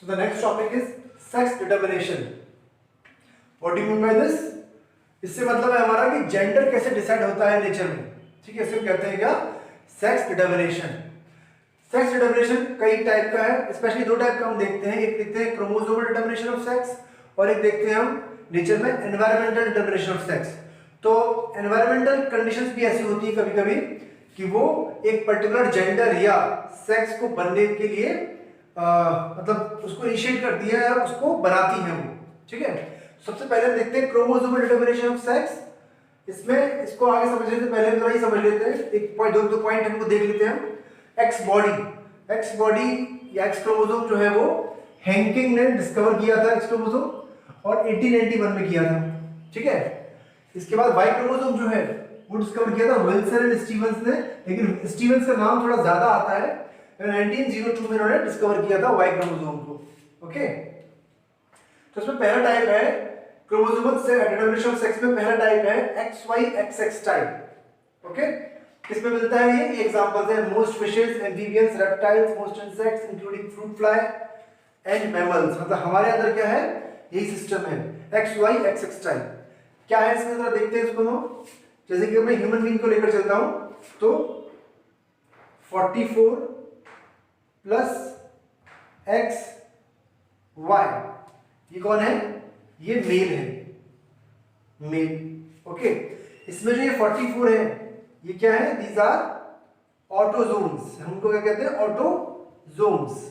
So the next topic is sex determination. What do you mean by this? इससे मतलब है हमारा कि जेंडर कैसे डिसाइड होता है नेचर में, ठीक है, इसे कहते हैं क्या, सेक्स डिटर्मिनेशन। सेक्स डिटर्मिनेशन कई टाइप का है, स्पेशली दो टाइप का हम देखते हैं, एक देखते हैं क्रोमोसोमल डिटर्मिनेशन ऑफ सेक्स और एक देखते हैं हम नेचर में एनवायरमेंटल डिटर्मिनेशन ऑफ सेक्स। तो एनवायरमेंटल कंडीशंस भी ऐसी होती है कभी कभी कि वो एक पर्टिकुलर जेंडर या सेक्स को बनने के लिए मतलब उसको इनिशिएट करती है या उसको बनाती है वो, ठीक है। सबसे पहले हम देखते हैं क्रोमोसोमल डिटर्मिनेशन ऑफ सेक्स। इसमें इसको आगे समझने से पहले थोड़ा ही समझ लेते हैं, एक पॉइंट दो पॉइंट हमको देख लेते हैं हम। एक्स बॉडी या एक्स क्रोमोसोम जो है वो हैंकिंग ने डिस्कवर किया था एक्स क्रोमोसोम और 1891 में किया था, ठीक है। इसके बाद वाई क्रोमोसोम जो है वो डिस्कवर किया था विल्सन एंड स्टीवंस ने, लेकिन स्टीवंस का नाम थोड़ा ज्यादा आता है, 1902 में उन्होंने डिस्कवर किया था वाई क्रोमोसोम को, ओके। तो इसमें पहला टाइप है क्रोमोसोमल से डिटर्मिनेशन ऑफ सेक्स में, पहला टाइप है XY XX टाइप, ओके। किसमें मिलता है ये एग्जांपल्स है most fishes, amphibians, reptiles, most insects including fruit fly and mammals. मतलब हमारे अंदर क्या है, यही सिस्टम है XY XX टाइप। क्या है इसमें जरा देखते हैं इसको हम। जैसे कि मैं ह्यूमन बीइंग को लेकर चलता हूं तो 44 प्लस XY, ये कौन है, ये मेल है, मेल, ओके। इसमें जो ये 44 है ये क्या है, दीज आर ऑटोजोम्स, हमको क्या कहते हैं, ऑटोजोम्स,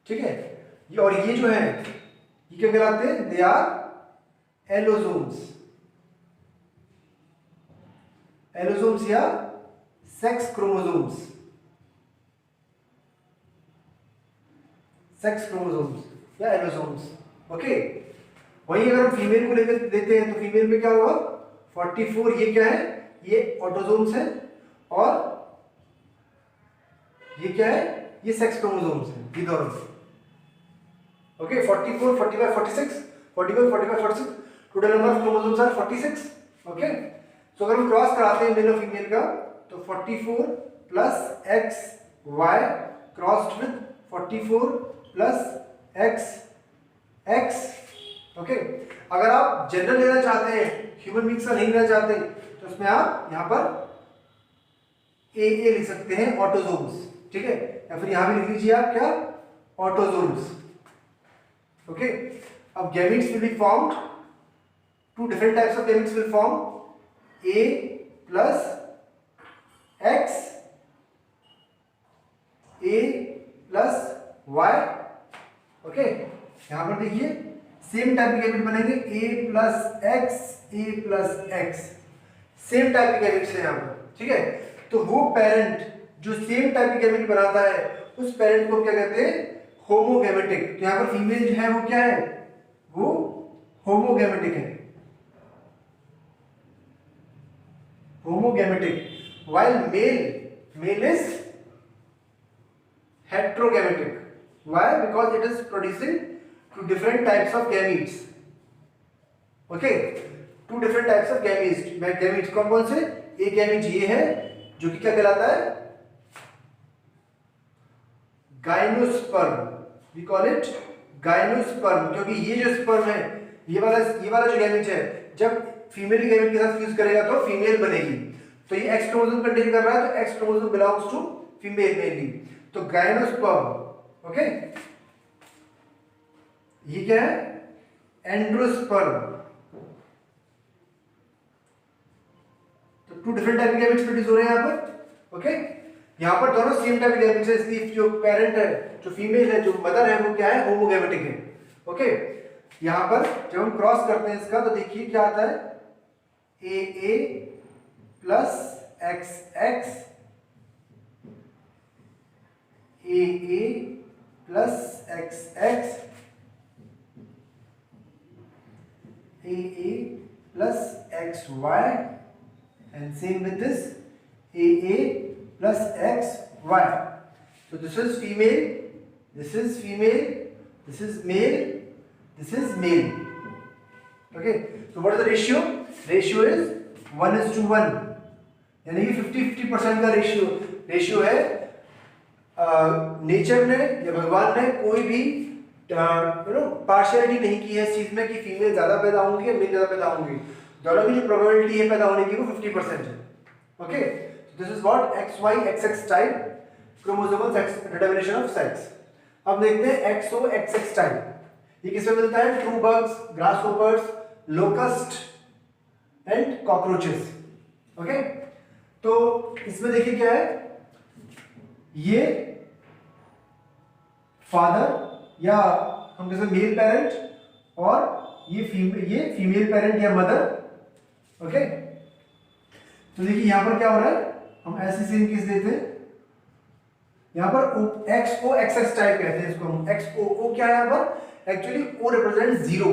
ठीक है। ये और ये जो है ये क्या कहलाते हैं, दे आर एलोजोम्स, एलोजोम्स या सेक्स क्रोमोसोम्स, सेक्स क्रोमोसोम्स या एलोसोम्स, ओके। वहीं अगर हम फीमेल को लेकर देते हैं तो फीमेल में क्या होगा, 44 ये क्या है, ये ऑटोसोम्स है और ये क्या है, ये सेक्स क्रोमोसोम्स है, ये दोनों, okay. 44 45 46 45 45 46 total number of chromosomes are 46, okay. So अगर हम क्रॉस कराते हैं मेल और फीमेल का तो 44 plus XY crossed with 44 plus XX, okay. अगर आप जनरल लेना चाहते हैं, ह्यूमन बीइंग्स का नहीं लेना चाहते, तो उसमें आप यहां पर AA लिख सकते हैं, ऑटोजोम्स, ठीक है, या फिर यहां भी लिख लीजिए आप क्या, ऑटोजोम्स, ओके। अब gametes will be formed, two different types of gametes will form, A plus X, A plus Y, okay. यहां पर देखिए सेम टाइप के गैमेट बनेंगे, A plus X, A plus X, same type के gametes हैं यहां पर, ठीक है। तो वो पेरेंट जो सेम टाइप के गैमेट बनाता है उस पेरेंट को क्या कहते हैं, होमोगैमेटिक। तो यहां पर फीमेल जो है वो क्या है, वो होमोगैमेटिक है, homogametic, while male is heterogametic. Why? Because it is producing two different types of gametes, okay, two different types of gametes। gametes कौन कौन से, एक गैमेट ये है जो कि क्या कहलाता है, gymnosperm, we call it gymnosperm, क्योंकि ये जो स्पर्म है, ये वाला जो गैमेट है, जब फीमेल गैमेट के साथ फ्यूज करेगा तो फीमेल बनेगी। तो ये एक्स क्रोमोसोम कंटेन कर रहा है, तो X chromosome belongs to female mainly, तो गाइनोस्पर्म, ओके। ये क्या है, एंड्रोस्पर्म। तो टू डिफरेंट टाइप के गैमेट्स प्रोड्यूस हो रहे हैं यहां पर, ओके। यहां पर दोनों सेम टाइप के गैमेट्स है, इसलिए जो पेरेंट है, जो फीमेल है, जो मदर है, वो क्या है, होमोगैमेटिक है, ओके। यहां पर जब हम क्रॉस करते हैं इसका तो देखिए क्या आता है, AA plus XX, AA plus XX, AA plus XY, and same with this AA plus XY. So this is female, this is female, this is male, this is male, okay. So what is the ratio? Ratio is 1:1, यानी कि 50-50% का ratio है nature ने या भगवान ने कोई भी पार्शियलिटी नहीं की है इस चीज में कि फीमेल ज्यादा पैदा होंगी या मेल ज्यादा पैदा होंगी। दोनों की जो प्रोबेबिलिटी है पैदा होने की वो 50% है। Okay, this is what XY XX type chromosomal sex determination of sex. अब देखते हैं XO XX टाइप। ये किसमें मिलता है? True bugs, grasshoppers, locust and cockroaches. Okay, तो इसमें देखिए क्या है, ये फादर या हम कहते हैं मेल पेरेंट और ये फीमेल पेरेंट या मदर। ओके, तो देखिए यहां पर क्या हो रहा है, हम ऐसे सेम केस देते हैं। यहां पर XO XX टाइप कहते हैं इसको हम। XO क्या है यहां पर? Actually O represent 0।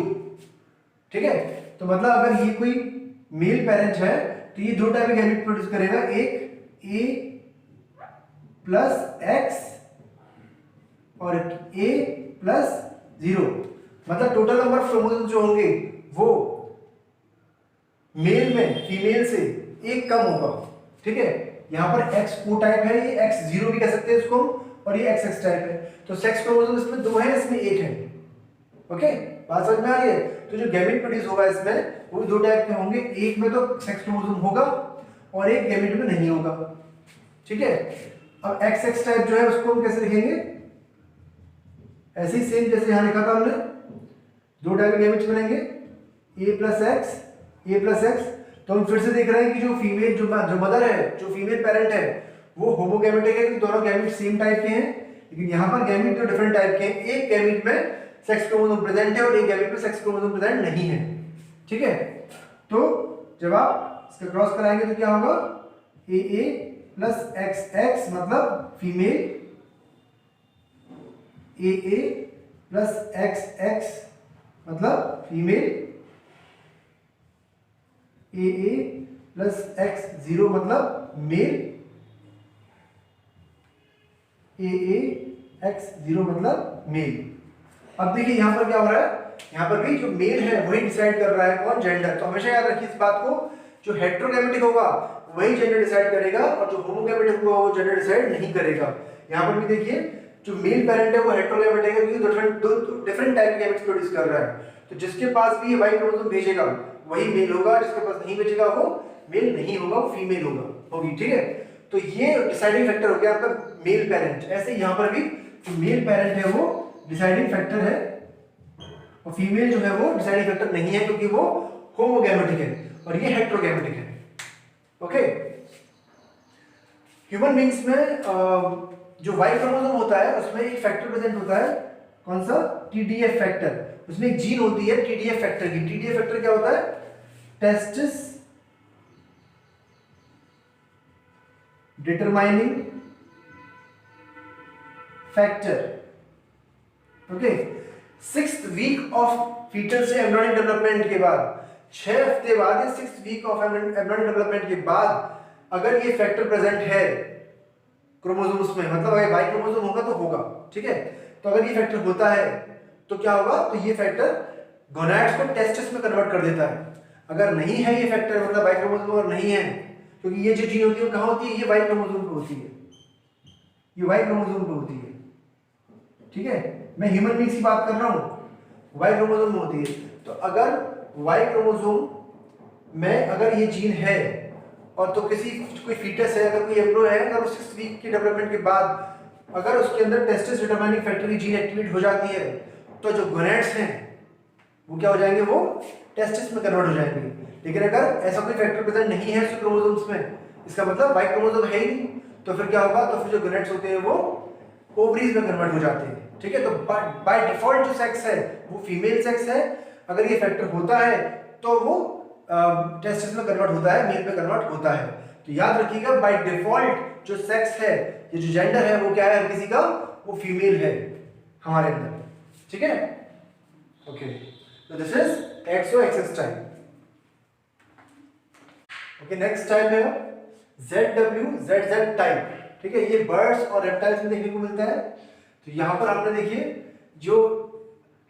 ठीक है, तो मतलब अगर ये कोई मेल पेरेंट है तो ये दो टाइप के गैमेट प्रोड्यूस करेगा, एक A प्लस X और A प्लस 0। मतलब टोटल नंबर ऑफ क्रोमोसोम्स जो होंगे वो मेल में फीमेल से एक कम होगा। ठीक है, यहां पर XO टाइप है, ये X0 भी कह सकते हैं इसको, और ये XX टाइप है। तो सेक्स क्रोमोसोम इसमें दो है, इसमें एक है। ओके, बात समझ में आ रही है? तो जो गैमेट प्रोड्यूस होगा इसमें वो दो टाइप के होंगे, एक में तो सेक्स क्रोमोसोम होगा और एक गैमेट में नहीं होगा। ठीक है, अब XX टाइप जो है उसको हम कैसे लिखेंगे? ऐसे ही सेम जैसे यहां लिखा था हमने, दो टाइप के गैमेट्स बनेंगे, A plus x, A plus x. तो हम फिर से देख रहे हैं कि जो फीमेल जो मदर है, जो फीमेल पेरेंट है, वो होमोगैमेटिक है, दोनों गैमेट सेम टाइप के हैं। लेकिन यहाँ पर गैमेट तो डिफरेंट टाइप के हैं, एक गैमेट में सेक्स क्रोमोसोम प्रेजेंट है और एक गैमेट में सेक्स क्रोमोसोम प्रेजेंट नहीं है। ठीक है, तो जब आप इसका क्रॉस कराएंगे तो क्या होगा? AA प्लस XX मतलब फीमेल, AA प्लस XX मतलब फीमेल, AA प्लस X0 मतलब मेल, AA X0 मतलब मेल। अब देखिए यहां पर क्या हो रहा है, यहां पर भी जो मेल है वही डिसाइड कर रहा है कौन? जेंडर। तो हमेशा याद रखिए इस बात को, जो हेटेरोगैमेटिक होगा वही जेंडर डिसाइड करेगा और जो होमोगैमेटिक होगा वो जेंडर डिसाइड नहीं करेगा। यहां पर भी देखिए जो मेल पेरेंट है वो हेटेरोगैमेटिक है क्योंकि दो डिफरेंट टाइप के गैमेट्स प्रोड्यूस कर रहा है। तो जिसके पास भी ये वाई क्रोमोसोम भेजेगा वही मेल होगा, जिसके पास नहीं भेजेगा वो मेल नहीं होगा, वो फीमेल होगी। ठीक है, तो ये डिसाइडिंग फैक्टर हो गया आपका मेल पेरेंट। ऐसे यहां पर भी जो मेल पेरेंट है वो डिसाइडिंग फैक्टर है और फीमेल जो है वो डिसाइडिंग फैक्टर नहीं है क्योंकि वो होमोगैमेटिक है और ये हेटेरोगैमेटिक है। ओके, ह्यूमन बींग्स में जो वाई क्रोमोसोम होता है उसमें एक फैक्टर प्रेजेंट होता है, कौन सा? TDF factor. उसमें एक जीन होती है TDF फैक्टर की। TDF फैक्टर क्या होता है? Testis determining factor. Okay, 6th week of fetal से एम्ब्रियोनिक डेवलपमेंट के बाद, 6 हफ्ते बाद या 6th week of embryonic development के बाद अगर ये फैक्टर प्रेजेंट है क्रोमोसोम्स में, मतलब अगर वाई क्रोमोसोम होगा तो होगा। ठीक है, तो अगर ये फैक्टर होता है तो क्या होगा? तो ये फैक्टर गोनैड्स को टेस्टिस में कन्वर्ट कर देता है। अगर नहीं है ये फैक्टर, मतलब वाई क्रोमोसोम अगर नहीं है, क्योंकि ये जो जीन होती है वो कहाँ होती है? ये वाई क्रोमोसोम पे होती है, ये वाई क्रोमोसोम पे होती है। ठीक है, मैं ह्यूमन बींग्स की बात कर रहा हूँ, वाई क्रोमोसोम में होती है। तो अगर वाई क्रोमोसोम में अगर ये जीन है और तो कोई फीटस है, अगर कोई एम्ब्रियो है, अगर 6 वीक की डेवलपमेंट के बाद अगर उसके अंदर टेस्टिस डिटरमाइनिंग फैक्टर की जीन एक्टिवेट हो जाती है तो जो गोनैड्स हैं वो क्या हो जाएंगे? वो टेस्टिस में कन्वर्ट हो जाएंगे। लेकिन अगर ऐसा कोई फैक्टर प्रेजेंट नहीं है उस क्रोमोसोम्स में, इसका मतलब वाई क्रोमोसोम है ही नहीं, तो फिर क्या होगा? तो फिर जो गोनैड्स होते हैं वो ओवरीज में कन्वर्ट हो जाते हैं। ठीक है, तो बाय डिफॉल्ट जो सेक्स है वो फीमेल सेक्स है। अगर ये फैक्टर होता है तो वो टेस्टिस में कन्वर्ट होता है, मेल में कन्वर्ट होता है। तो याद रखिएगा बाय डिफॉल्ट जो सेक्स है, ये जो जेंडर है वो क्या है? हर किसी का वो फीमेल है हमारे अंदर। ठीक है, ओके, तो this is XO XX type. Okay, next type है ZW ZZ टाइप। ठीक है, ये बर्ड्स और रेप्टाइल्स में देखने को मिलता है। तो यहां पर आपने देखिए जो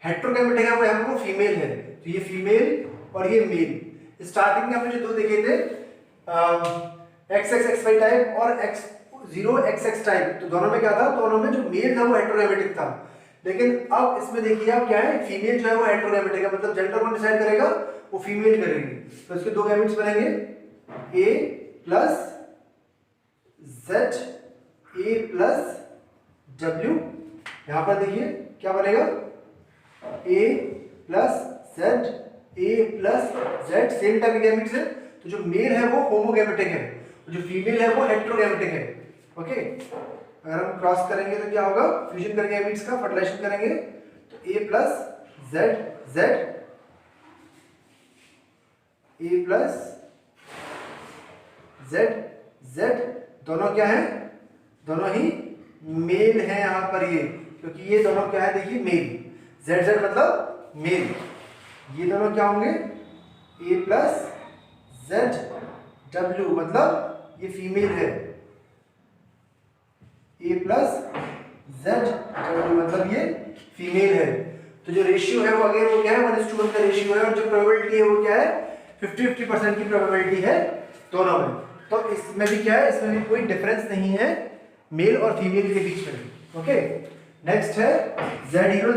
हेटेरोगैमेटिक है वो यहाँ पर वो फीमेल है, तो ये फीमेल और ये मेल। स्टार्टिंग में हमने जो दो देखे थे XXXY टाइप और 0XX टाइप, तो दोनों में क्या था, दोनों में जो मेल था वो हेटेरोगैमेटिक था, लेकिन अब इसमें देखिए आप क्या है, फीमेल जो है वो हेटेरोगैमेटिक है, मतलब जेंडर कौन डिसाइड करेगा, वो फीमेल करेगी। तो इसके दो गैमेट्स बनेंगे A plus Z, A plus W। यहां पर देखिए क्या बनेगा, A plus Z, A plus Z, same type के गैमेट्स है। तो जो मेल है वो होमोगैमेटिक है, जो फीमेल है वो हेटेरोगैमेटिक है। ओके, अगर हम क्रॉस करेंगे तो क्या होगा, फ्यूजन करेंगे गैमेट्स का, फर्टिलाइजेशन करेंगे, तो A plus Z, Z, A plus Z, Z, दोनों क्या है, दोनों ही मेल है यहां पर ये, क्योंकि ये दोनों क्या है, देखिए मेल, Z मतलब मेल, ये दोनों क्या होंगे, A प्लस Z W मतलब ये फीमेल है, A प्लस Z W मतलब ये फीमेल है। तो जो रेशियो है वो अगेन वो क्या है, 1:1 का रेशियो है, और जो प्रोबेबिलिटी है वो क्या है, 50-50% की प्रोबेबिलिटी है दोनों में। तो इसमें भी क्या है, इसमें भी कोई डिफरेंस नहीं है मेल और फीमेल के बीच में। ओके, नेक्स्ट है Z0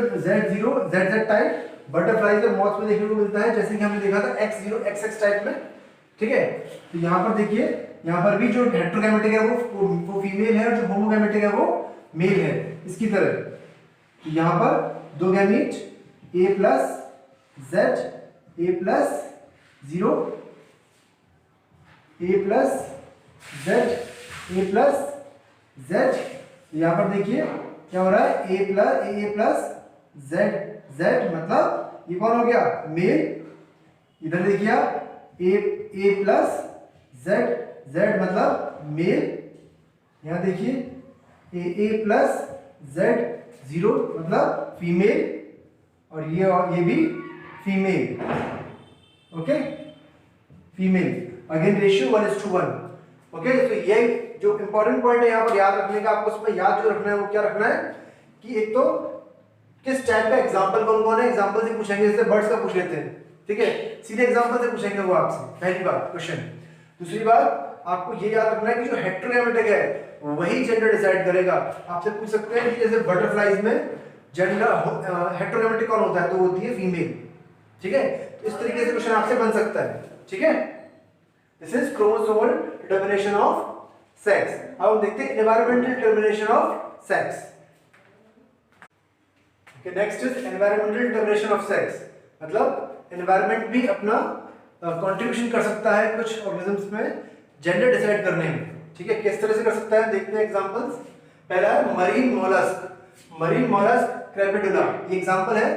ZZ टाइप, बटरफ्लाई के मॉथ में देखने को मिलता है, जैसे कि हमने देखा था X0 XX टाइप में। ठीक है, तो यहाँ पर देखिए, यहाँ पर भी जो हेटेरोगैमेटिक है वो फीमेल है, और जो होमोगैमेटिक है वो मेल है, इसकी तरह। तो यहाँ पर दो gamete A plus Z, A plus 0, A plus Z, A plus Z। यहाँ पर देखिए क्या हो रहा है, A प्लस Z, Z मतलब ये कौन हो गया, मेल। इधर देखिए आप A प्लस Z, Z मतलब मेल। यहाँ देखिए A प्लस Z 0 मतलब फीमेल, और ये भी female. Okay, female, again ratio 1:1। Okay, तो ये जो इंपॉर्टेंट पॉइंट है यहाँ पर याद रखने का, आपको उसमें याद जो रखना है वो क्या रखना है कि एक तो किस टाइप का एग्जांपल कौन कौन है, एग्जांपल से पूछेंगे, जैसे बर्ड्स का पूछ लेते हैं, ठीक है, सीधे एग्जांपल से पूछेंगे वो आपसे, पहली बात क्वेश्चन। दूसरी बात आपको ये याद रखना है कि जो हेटेरोगैमेटिक है वही जेंडर डिसाइड करेगा। आपसे पूछ सकते हैं कि जैसे बटरफ्लाइज में जेंडर हेटेरोगैमेटिक कौन होता है, तो होती है फीमेल। ठीक है, तो इस तरीके से क्वेश्चन आपसे बन सकता है। ठीक है, this is chromosomal determination of sex. अब हम देखते हैं environmental determination of sex. Okay, next is environmental determination of sex, मतलब एनवायरमेंट भी अपना कंट्रीब्यूशन कर सकता है कुछ ऑर्गेनिजम्स में जेंडर डिसाइड करने में। ठीक है, किस तरह से कर सकता है, देखते हैं एग्जांपल्स। पहला है मरीन मोलस्क, मरीन मोलस्क क्रेपिडुला, ये एग्जांपल है।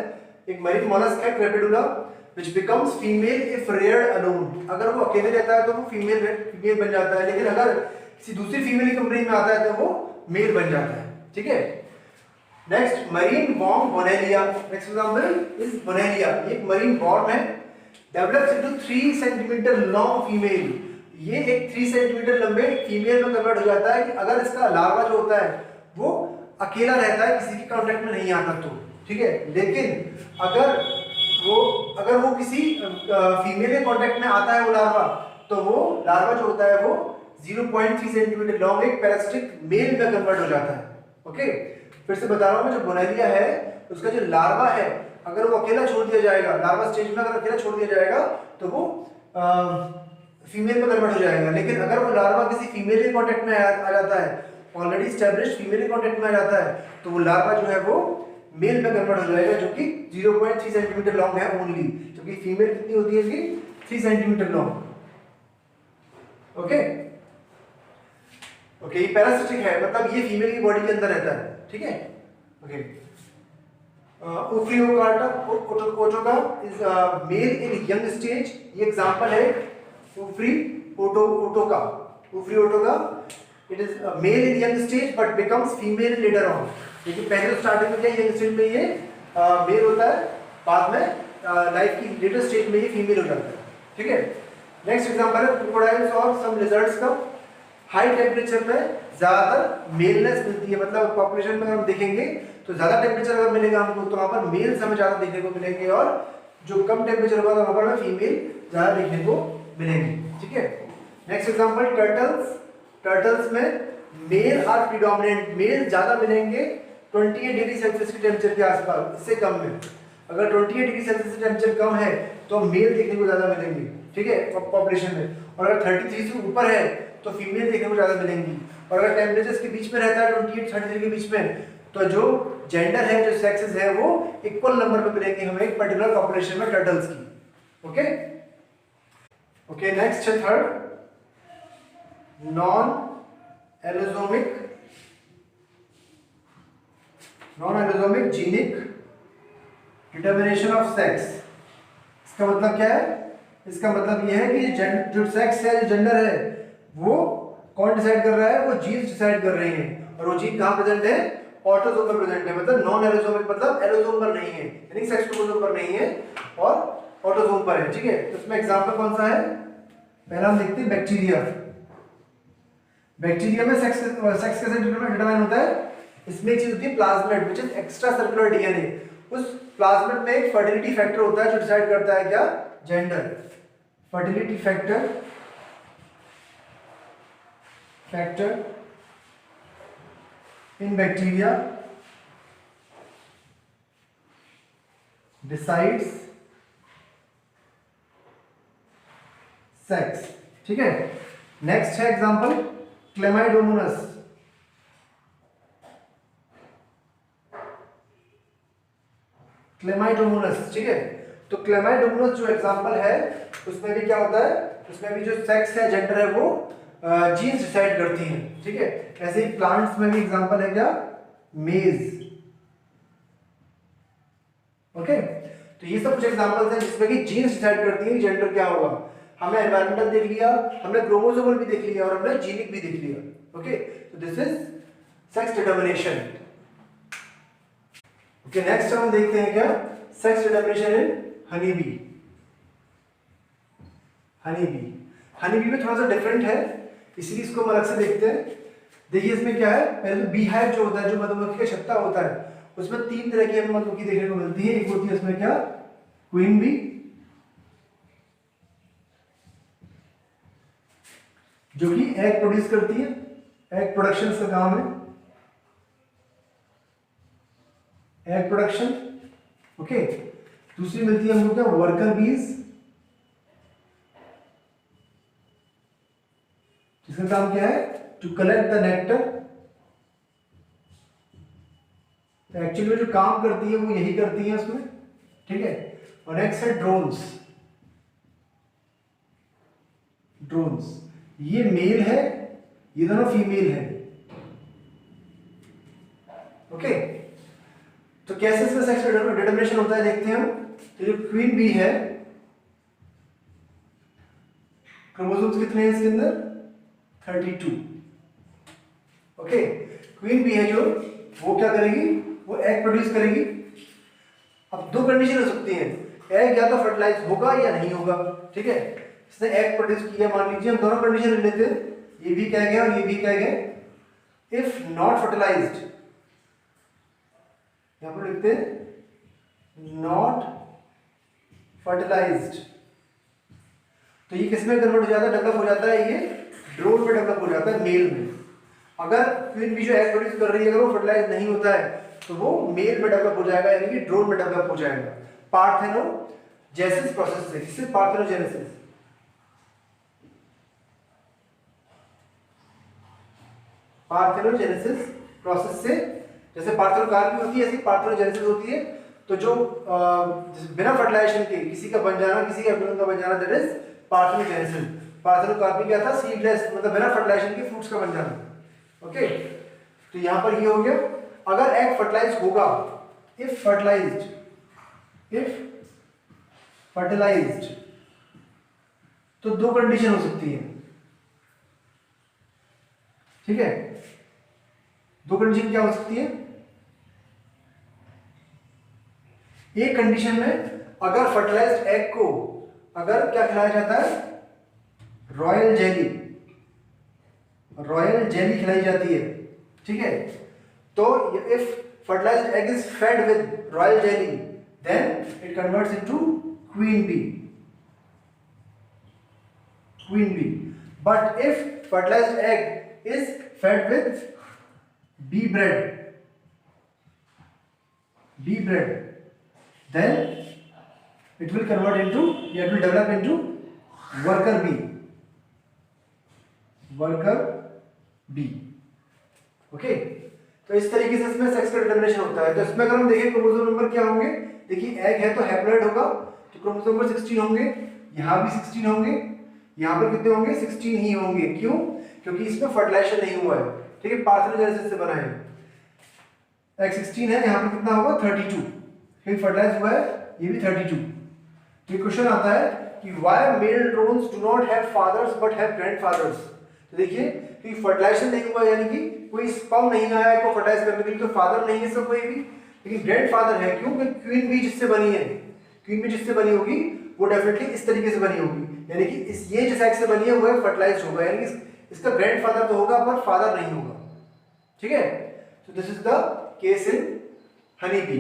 एक मरीन मोलस्क है क्रेपिडुला which becomes female if reared alone, अगर वो अकेले रहता है तो वो फीमेल बन जाता है, लेकिन अगर किसी दूसरी फीमेल की कंपनी में आता है तो वो मेल बन जाता है। ठीक है, next marine worm Bonellia, next example is Bonellia, ये एक मरीन वॉर्म है, develops into 3 centimetre long female, ये एक 3 सेंटीमीटर लंबे फीमेल में कन्वर्ट हो जाता है कि अगर इसका लार्वा जो होता है वो अकेला रहता है, किसी के कांटेक्ट में नहीं आता तो। ठीक है, लेकिन अगर वो किसी फीमेल के कांटेक्ट में आता है वो लार्वा, तो वो लार्वा जो होता है वो 0.3 सेंटीमीटर लॉन्ग एक पैरासिटिक मेल में कन्वर्ट हो जाता है। ओके, फिर से बता रहा हूं मैं, जो बोनेलिया है उसका जो लार्वा है अगर वो अकेला छोड़ दिया जाएगा, लार्वा स्टेज में अगर अकेला छोड़ दिया जाएगा तो वो फीमेल में कन्वर्ट हो जाएगा, लेकिन अगर वो लार्वा किसी फीमेल के कांटेक्ट में आ जाता है, ऑलरेडी एस्टैब्लिश्ड फीमेल के कांटेक्ट में आ जाता है, तो वो लार्वा जो है वो मेल में कन्वर्ट हो जाएगा, जो कि 0.3 सेंटीमीटर लॉन्ग है ओनली, जबकि फीमेल कितनी होती है इसकी 3 सेंटीमीटर लॉन्ग। ओके ओके, ये पैरासिटिक है, मतलब ये फीमेल की बॉडी के अंदर रहता है। ठीक है, ओके, ओफ्रियोकाटा is male in young stage, ये एग्जांपल है Ophryotrocha, it is male in young stage but becomes female later on, लेकिन पहले तो स्टार्टिंग में क्या यंग स्टेज में ये मेल होता है, बाद में लाइफ की लेटर स्टेज में ये फीमेल हो जाता है। ठीक है, नेक्स्ट एग्जांपल है क्रोकोडाइल्स और सम लिजर्ड्स का, हाई टेम्परेचर में ज्यादातर मेलनेस मिलती है, मतलब पॉपुलेशन में हम देखेंगे तो ज्यादा टेम्परेचर अगर मिलेगा हमको तो वहां पर मेल्स हमें ज्यादा देखने को मिलेंगे, और जो कम टेम्परेचर होगा वहां पर हमें फीमेल ज्यादा देखने को मिलेंगे। ठीक है, नेक्स्ट एग्जांपल टर्टल्स में मेल आर प्रीडोमिनेंट, मेल ज्यादा मिलेंगे 28 डिग्री सेल्सियस के टेम्परेचर के आसपास, इससे कम में। अगर 28 डिग्री सेल्सियस का टेम्परेचर कम है तो मेल देखने को ज्यादा मिलेंगे, ठीक है, पॉपुलेशन में। और अगर 33 से ऊपर है तो फीमेल देखने को ज्यादा मिलेंगी। और अगर टेम्परेचर के बीच में रहता है 28 33 के बीच में, तो जो जेंडर है, जो सेक्सेस है, वो इक्वल नंबर में मिलेंगे हमें एक पर्टिकुलर पॉपुलेशन में टर्टल्स की। ओके ओके, नेक्स्ट है third, non allosomic genic determination of sex. इसका मतलब क्या है? इसका मतलब यह है कि जो सेक्स है, जो जेंडर है, वो कौन डिसाइड कर रहा है? वो जीन्स डिसाइड कर रही हैं। और वो जीन कहाँ प्रेजेंट है? ऑटोसोम में प्रेजेंट है। मतलब नॉन एलोजोमिक मतलब एलोजोम पर नहीं है, यानी सेक्स क्रोमोसोम पर नहीं है और ऑटोसोम पर है, ठीक है। तो इसमें एग्जांपल कौन सा है? पहला हम देखते हैं बैक्टीरिया। बैक्टीरिया में सेक्स कैसे डिटरमाइन होता है? इसमें एक चीज होती है plasmid, which is extra circular DNA. उस प्लाज्मिड में एक फर्टिलिटी फैक्टर होता है जो डिसाइड करता है क्या? Gender. Fertility factor in bacteria decides sex, ठीक है। नेक्स्ट है एग्जांपल क्लेमाइडोमोनास। ठीक है। तो क्लेमाइडोमोनास जो एग्जांपल है उसमें भी क्या होता है? उसमें भी जो सेक्स है, जेंडर है, वो जीन्स डिसाइड करती हैं, ठीक है। ऐसे ही प्लांट्स में भी एग्जांपल है क्या? मेज। ओके, तो ये सब कुछ एग्जांपल्स हैं जिसमें कि जीन्स डिसाइड करती हैं जेंडर क्या होगा। हमने एनवायरमेंटल देख लिया, हमने क्रोमोसोमल भी देख लिया और हमने जीनिक भी देख लिया। ओके, तो this is sex determination. Okay, next हम देखते हैं क्या? Sex determination in honey bee. Honey bee में थोड़ा सा डिफरेंट है, इसलिए इसको हम अलग से देखते हैं। देखिए इसमें क्या है? पहले तो बी हाइव जो होता है, जो मधुमक्खी का छत्ता होता है, उसमें 3 तरह की हमें मधुमक्खी देखने को मिलती है। एक होती है उसमें क्या? क्वीन बी, जो कि एग प्रोड्यूस करती है, एग प्रोडक्शन का काम है, एग प्रोडक्शन। ओके, दूसरी मिलती है हमको क्या? वर्कर बीज, जिसका काम क्या है? To collect the nectar. Actually में जो काम करती है वो यही करती है उसमें, ठीक है। और नेक्स्ट है ड्रोन्स। ये मेल है, ये दोनों फीमेल है। ओके, तो कैसे इसमें सेक्स डिटर्मिनेशन होता है देखते हैं हम। तो जो क्वीन बी है, क्रोमोसोम्स कितने हैं इसके अंदर? 32। ओके, क्वीन बी है जो, वो क्या करेगी? वो एग प्रोड्यूस करेगी। अब 2 कंडीशन हो सकती हैं, एग या तो फर्टिलाइज होगा या नहीं होगा, ठीक है। इसने एग प्रोड्यूस किया, मान लीजिए हम दोनों कंडीशन ले लेते हैं, ये भी कह गए और ये भी कह गए। इफ नॉट फर्टिलाइज्ड, यहां पर लिखते हैं नॉट फर्टिलाइज्ड, तो ये किसमें कन्वर्ट हो जाता है? डेवलप हो जाता है, ये ड्रोन में डेवलप हो जाता है, मेल में। अगर क्वीन बी जो एग प्रोड्यूस कर रही है, अगर वो फर्टिलाइज नहीं होता है तो वो मेल में डेवलप हो जाएगा, यानी कि ड्रोन में डेवलप हो जाएगा पार्थेनोजेनेसिस प्रोसेस से। किससे? पार्थेनोजेनेसिस। पार्थेनोजेनेसिस प्रोसेस से, जैसे पार्थेनोकार्पी होती है ऐसी पार्थेनोजेनेसिस होती है। तो जो बिना फर्टिलाइजेशन के किसी का बन जाना, किसी एम्ब्रियो का बन जाना, दैट इज पार्थेनोजेनेसिस। पार्थेनोकार्पी क्या था? सीडलेस, मतलब बिना फर्टिलाइजेशन के फ्रूट्स का बन जाना। ओके, तो यहां पर ये हो गया। अगर एग फर्टिलाइज होगा, इफ फर्टिलाइज्ड, तो 2 कंडीशन हो सकती है, ठीक है। 2 कंडीशन क्या हो सकती है? एक कंडीशन में अगर फर्टिलाइज्ड एग को अगर क्या खिलाया जाता है? रॉयल जेली खिलाई जाती है, ठीक है। तो if fertilized egg is fed with royal jelly, then it converts into queen bee. But if fertilized egg is fed with bee bread, then it will convert into, it will develop into worker bee. Okay, तो इस तरीके से इसमें sex का determination होता है। तो इसमें अगर हम देखें क्रोमोसोम नंबर क्या होंगे, देखिए एग है तो हैप्लॉइड होगा, तो क्रोमोसोम नंबर 16 होंगे, यहाँ भी 16 होंगे, यहाँ पर कितने होंगे, 16 ही होंगे। क्यों? क्योंकि इसमें फर्टिलाइजेशन नहीं हुआ है, ठीक है, पार्थेनोजेनेसिस से बना है। एग 16 है, यहाँ पर कितना होगा 32, फिर फर्टिलाइज हुआ है, ये भी 32। तो क्वेश्चन आता है कि why male drones do not have fathers but have grandfathers. तो देखिए कि फर्टिलाइजेशन नहीं हुआ, यानी कि कोई स्पर्म नहीं आया है को फर्टिलाइज करने के लिए, तो फादर नहीं है इसका कोई भी, लेकिन ग्रैंडफादर है। क्यों? क्योंकि क्वीन भी जिससे बनी है, क्वीन भी जिससे बनी होगी वो डेफिनेटली इस तरीके से बनी होगी, यानी कि इस ये जिस एग से बनी है वो फर्टिलाइज होगा, यानी कि इसका ग्रैंडफादर तो होगा पर फादर नहीं होगा। ठीक है, तो this is the case in honey bee.